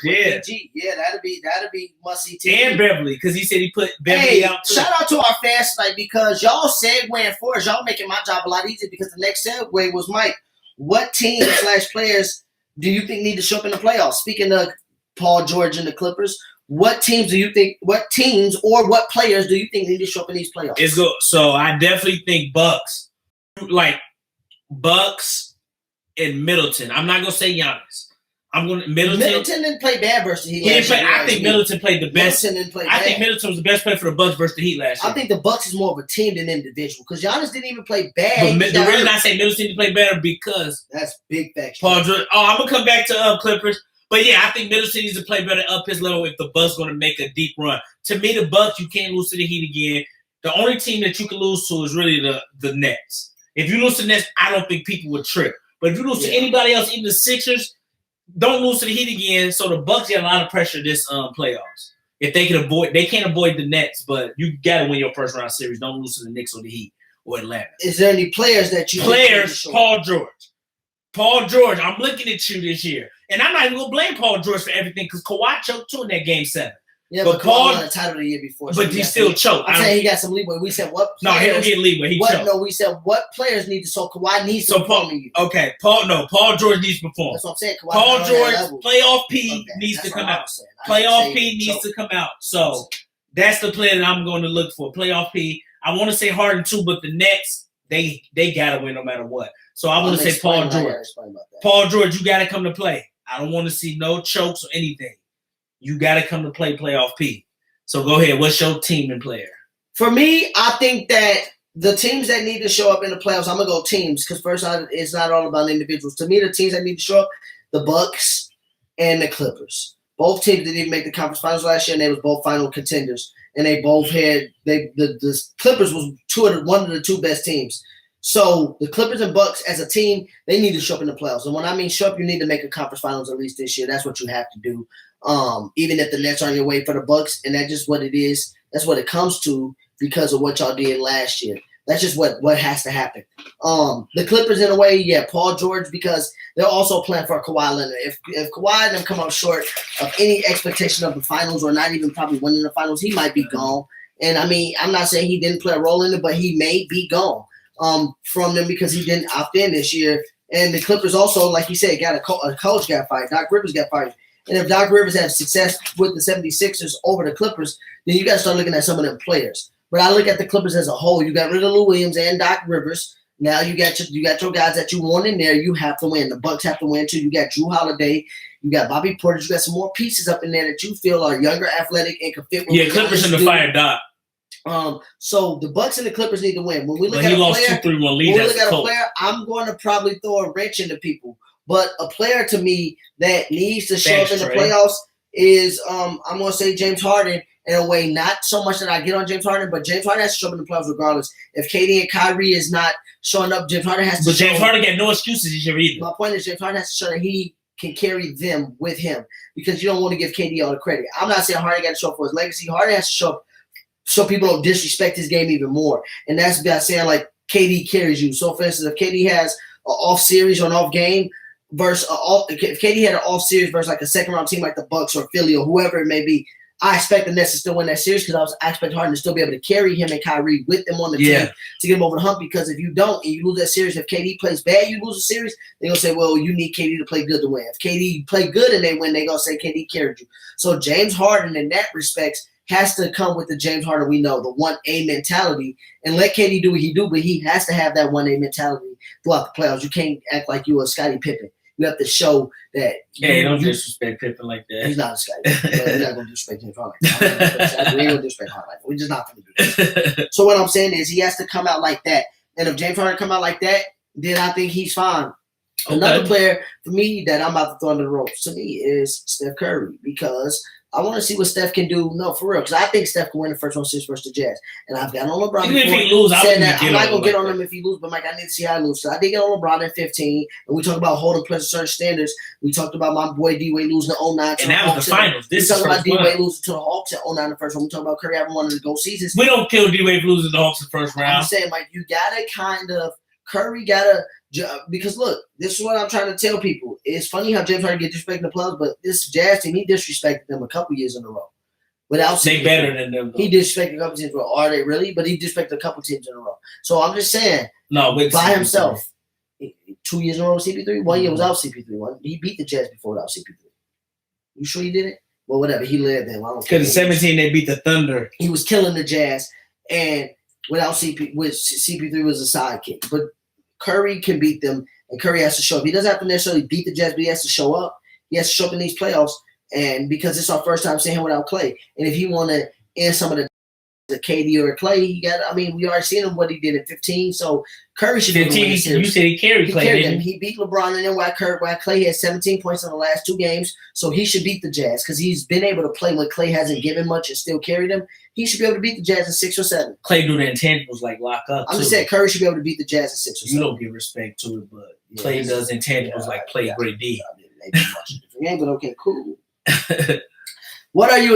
Yeah. PG. Yeah, that'd be must-see TV. And Beverly, because he said he put Beverly out too. Shout out to our fans tonight because y'all segueing for us. Y'all making my job a lot easier because the next segue was Mike. What team / players do you think need to show up in the playoffs? Speaking of Paul George and the Clippers, what teams or what players do you think need to show up in these playoffs? It's good. So I definitely think Bucks. Like Bucks and Middleton. I'm not gonna say Giannis. I'm going to Middleton didn't play bad versus the Heat. I think Middleton played the best. Middleton didn't play I bad. think Middleton was the best player for the Bucks versus the Heat last year. I think the Bucks is more of a team than individual because Giannis didn't even play bad. But the reason I say Middleton didn't play better because that's big facts. Paul George. Oh, I'm gonna come back to Clippers. But yeah, I think Middleton needs to play better up his level if the Bucks going to make a deep run. To me, the Bucks, you can't lose to the Heat again. The only team that you can lose to is really the Nets. If you lose to the Nets, I don't think people would trip. But if you lose to anybody else, even the Sixers, don't lose to the Heat again. So the Bucks get a lot of pressure this playoffs. If they can't avoid the Nets, but you got to win your first round series. Don't lose to the Knicks or the Heat or Atlanta. Is there any players that you Paul George. Paul George, I'm looking at you this year. And I'm not even going to blame Paul George for everything because Kawhi choked too in that Game 7. Yeah, but Paul won the title the year before. So but he still choked. I'm saying he got some leeway. We said what? No, he don't get leeway. He choked. No, we said what players need to. So Kawhi needs to perform to you. Okay, Paul George needs to perform. That's what I'm saying. Kawhi Paul George, playoff P needs to come out. Playoff P needs to come out. So that's the player that I'm going to look for. Playoff P. I want to say Harden too, but the Nets, they got to win no matter what. So I want to say Paul George. Paul George, you got to come to play. I don't want to see no chokes or anything. You got to come to play playoff P. So go ahead. What's your team and player? For me, I think that the teams that need to show up in the playoffs, I'm going to go teams because first, it's not all about individuals. To me, the teams that need to show up, the Bucks and the Clippers. Both teams didn't even make the conference finals last year, and they was both final contenders. And they both had the Clippers was one of the two best teams. So the Clippers and Bucks as a team, they need to show up in the playoffs. And when I mean show up, you need to make a conference finals at least this year. That's what you have to do. Even if the Nets are on your way for the Bucks, and that's just what it is. That's what it comes to because of what y'all did last year. That's just what has to happen. The Clippers in a way, yeah, Paul George because they're also playing for Kawhi Leonard. If Kawhi and them come up short of any expectation of the finals or not even probably winning the finals, he might be gone. And I mean, I'm not saying he didn't play a role in it, but he may be gone from them because he didn't opt in this year. And the Clippers also, like you said, got a coach got fired. Doc Rivers got fired. And if Doc Rivers has success with the 76ers over the Clippers, then you got to start looking at some of them players. But I look at the Clippers as a whole. You got rid of Lou Williams and Doc Rivers. Now you got your guys that you want in there. You have to win. The Bucks have to win too. You got Drew Holiday. You got Bobby Portis. You got some more pieces up in there that you feel are younger, athletic, and can fit with. Yeah, Clippers in the fire, Doc. So the Bucks and the Clippers need to win. When we look at a player, I'm going to probably throw a wrench into people. But a player to me that needs to show up in the playoffs is I'm going to say James Harden in a way. Not so much that I get on James Harden, but James Harden has to show up in the playoffs regardless. If KD and Kyrie is not showing up, James Harden has to. But James Harden got no excuses this year either. My point is James Harden has to show that he can carry them with him because you don't want to give KD all the credit. I'm not saying Harden got to show up for his legacy. Harden has to show up so people don't disrespect his game even more. And that's by saying like KD carries you. So for instance, if KD has an off series or an off game versus if KD had an off series versus like a second round team like the Bucks or Philly or whoever it may be, I expect the Nets to still win that series because I expect Harden to still be able to carry him and Kyrie with them on the team to get him over the hump. Because if you don't and you lose that series, if KD plays bad, you lose the series, they're going to say, well, you need KD to play good to win. If KD play good and they win, they're going to say KD carried you. So James Harden in that respect has to come with the James Harden we know, the 1A mentality, and let KD do what he do, but he has to have that 1A mentality throughout the playoffs. You can't act like you a Scottie Pippen. You have to show that. Hey, don't disrespect Pippen like that. He's not a Scottie Pippen. We're not going to disrespect James Harden like that. We ain't going to disrespect Harden like that. We're just not going to do that. So what I'm saying is he has to come out like that. And if James Harden come out like that, then I think he's fine. Okay. Another player for me that I'm about to throw under the ropes to me is Steph Curry because I want to see what Steph can do. No, for real, because I think Steph can win the first round series versus the Jazz. And I've got on LeBron. Even if he lose, I'm not going to get on him if he lose, but Mike, I need to see how he lose. So I did get on LeBron in 15, and we talked about holding players to certain standards. We talked about my boy D-Wade losing to 09. And that was the finals. We talked about D-Wade losing to the Hawks at 09 the first round. We talked about Curry having one of the goal seasons. We don't kill D-Wade losing the Hawks in the first round. I'm saying, Mike, you got to kind of Curry gotta because look, this is what I'm trying to tell people. It's funny how James Harden get disrespected in the playoffs, but this Jazz team, he disrespected them a couple years in a row. Without they better than them. Though. He disrespected a couple teams in a row. Are they really? But he disrespected a couple teams in a row. So I'm just saying, with by CP3. himself, 2 years in a row with CP3. 1 year without CP3. He beat the Jazz before without CP3. You sure he did it? Well, whatever. He led them. Because in 17 they beat the Thunder. He was killing the Jazz, and without CP3 was a sidekick. But Curry can beat them, and Curry has to show up. He doesn't have to necessarily beat the Jazz, but he has to show up. He has to show up in these playoffs, and because it's our first time seeing him without Clay. And if you want to end some of the KD or Clay, he got. I mean, we already seen him what he did in 15. So Curry should be 15. You said he carried Clay. Carried them. He beat LeBron, and then while Clay had 17 points in the last 2 games, so he should beat the Jazz because he's been able to play when Clay hasn't given much and still carried him. He should be able to beat the Jazz in 6 or 7. Clay do the intangibles like lock up. I'm just saying Curry should be able to beat the Jazz in 6 or 7. You don't give respect to it, but Clay does intangibles like play great D. I mean, maybe watch a different game, but okay, cool. What are you